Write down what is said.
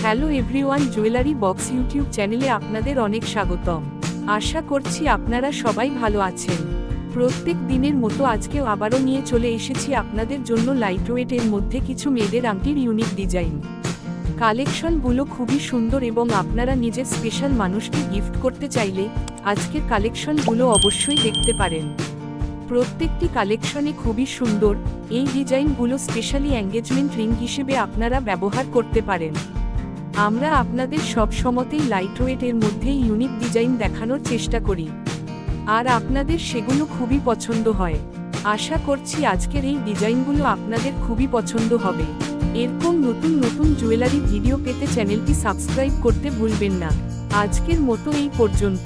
Hello everyone, jewellery box YouTube চ্যানেলে আপনাদের অনেক স্বাগতম। আশা করছি আপনারা সবাই ভালো আছেন। প্রত্যেক দিনের মতো আজকেও আবারও নিয়ে চলে এসেছি আপনাদের জন্য লাইটওয়েটের মধ্যে কিছু মেয়েদের আংটির ইউনিক ডিজাইন। কালেকশনগুলো খুবই সুন্দর এবং আপনারা নিজের স্পেশাল মানুষকে গিফট করতে চাইলে আজকের কালেকশনগুলো অবশ্যই দেখতে পারেন। প্রত্যেকটি কালেকশনে খুবই সুন্দর। এই ডিজাইনগুলো স্পেশালি এঙ্গেজমেন্ট রিং হিসেবে আপনারা ব্যবহার করতে পারেন। আমরা আপনাদের সব সময়তেই লাইটওয়েটের মধ্যে ইউনিক ডিজাইন দেখানোর চেষ্টা করি, আর আপনাদের সেগুলো খুবই পছন্দ হয়। আশা করছি আজকের এই ডিজাইনগুলো আপনাদের খুবই পছন্দ হবে। এরকম নতুন নতুন জুয়েলারি ভিডিও পেতে চ্যানেলটি সাবস্ক্রাইব করতে ভুলবেন না। আজকের মতো এই পর্যন্ত।